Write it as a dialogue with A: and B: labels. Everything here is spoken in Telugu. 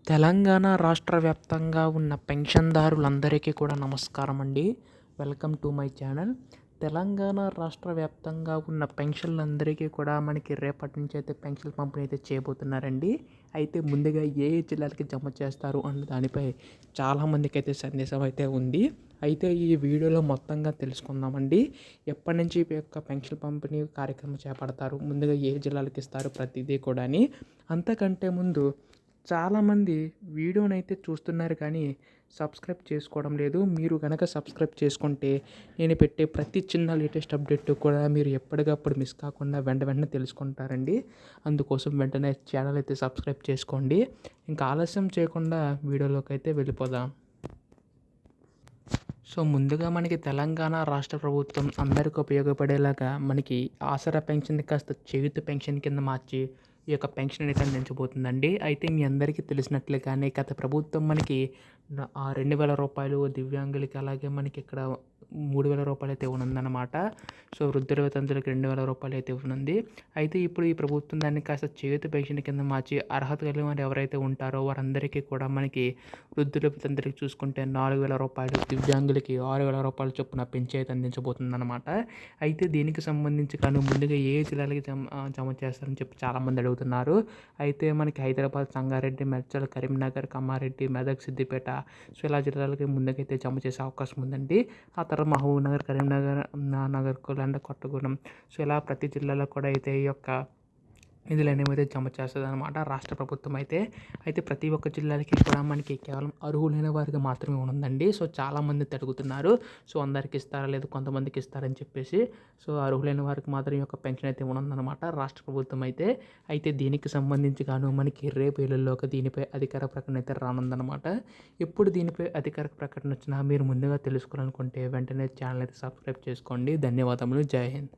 A: తెలంగాణ రాష్ట్ర వ్యాప్తంగా ఉన్న పెన్షన్దారులందరికీ కూడా నమస్కారం అండి. Welcome to my channel. Telangana రాష్ట్ర వ్యాప్తంగా ఉన్న పెన్షన్లందరికీ కూడా మనకి రేపటి నుంచి అయితే పెన్షన్ పంపిణీ అయితే చేయబోతున్నారండి. అయితే ముందుగా ఏ జిల్లాలకి జమ చేస్తారు అన్న దానిపై చాలామందికి అయితే సందేశం అయితే ఉంది. అయితే ఈ వీడియోలో మొత్తంగా తెలుసుకుందామండి. ఎప్పటి నుంచి ఈ యొక్క పెన్షన్ పంపిణీ కార్యక్రమం చేపడతారు, ముందుగా ఏ జిల్లాలకు ఇస్తారు ప్రతిదీ కూడా. అంతకంటే ముందు చాలామంది వీడియోనైతే చూస్తున్నారు కానీ సబ్స్క్రైబ్ చేసుకోవడం లేదు. మీరు కనుక సబ్స్క్రైబ్ చేసుకుంటే నేను పెట్టే ప్రతి చిన్న లేటెస్ట్ అప్డేట్ కూడా మీరు ఎప్పటికప్పుడు మిస్ కాకుండా వెంటనే తెలుసుకుంటారండి. అందుకోసం వెంటనే ఛానల్ అయితే సబ్స్క్రైబ్ చేసుకోండి. ఇంకా ఆలస్యం చేయకుండా వీడియోలోకి అయితే వెళ్ళిపోదాం. సో ముందుగా మనకి తెలంగాణ రాష్ట్ర ప్రభుత్వం అందరికీ ఉపయోగపడేలాగా మనకి ఆసరా పెన్షన్ కాస్త చేయూత పెన్షన్ కింద మార్చి ఈ యొక్క పెన్షన్ అనేది అందించబోతుందండి. అయితే మీ అందరికీ తెలిసినట్లుగానే గత ప్రభుత్వం మనకి 2,000 రూపాయలు దివ్యాంగులకి, అలాగే మనకి ఇక్కడ 3,000 రూపాయలు అయితే ఇవ్వనుందన్నమాట. సో వృద్ధుల వితంతులకి 2,000 రూపాయలు అయితే ఇవ్వనుంది. అయితే ఇప్పుడు ఈ ప్రభుత్వం దాన్ని కాస్త చేయూత పెన్షన్ కింద మార్చి అర్హత కలిగిన వారు ఎవరైతే ఉంటారో వారందరికీ కూడా మనకి వృద్ధుల వితంతులకి చూసుకుంటే 4,000 రూపాయలు, దివ్యాంగులకి 6,000 రూపాయల చొప్పున పెంచి అయితే అందించబోతుందన్నమాట. అయితే దీనికి సంబంధించి కానీ ముందుగా ఏ జిల్లాలకి జమ చేస్తారని చెప్పి చాలామంది అడుగుతున్నారు. అయితే మనకి హైదరాబాద్, సంగారెడ్డి, మేడ్చల్, కరీంనగర్, కామారెడ్డి, మెదక్, సిద్దిపేట, సో ఇలా జిల్లాలకి ముందుకైతే జమ చేసే అవకాశం ఉందండి. ఆ తర్వాత మహబూబ్ నగర్, కరీంనగర్, నాగర్కర్నూల్, కొత్తగూడెం, సో ఇలా ప్రతి జిల్లాలో కూడా అయితే ఈ యొక్క నిధులు అనేవి అయితే జమ చేస్తుంది అనమాట రాష్ట్ర ప్రభుత్వం అయితే. అయితే ప్రతి ఒక్క జిల్లాలకి కూడా మనకి కేవలం అర్హులైన వారికి మాత్రమే ఉందండి. సో చాలామంది అడుగుతున్నారు, సో అందరికి ఇస్తారా లేదు కొంతమందికి ఇస్తారని చెప్పేసి. సో అర్హులైన వారికి మాత్రం ఈ యొక్క పెన్షన్ అయితే ఉండదన్నమాట రాష్ట్ర ప్రభుత్వం అయితే. అయితే దీనికి సంబంధించి గాను మనకి రేపు ఏళ్ళలోకి దీనిపై అధికార ప్రకటన అయితే రానుందన్నమాట. ఎప్పుడు దీనిపై అధికార ప్రకటన వచ్చినా మీరు ముందుగా తెలుసుకోవాలనుకుంటే వెంటనే ఛానల్ అయితే సబ్స్క్రైబ్ చేసుకోండి. ధన్యవాదములు. జై హింద్.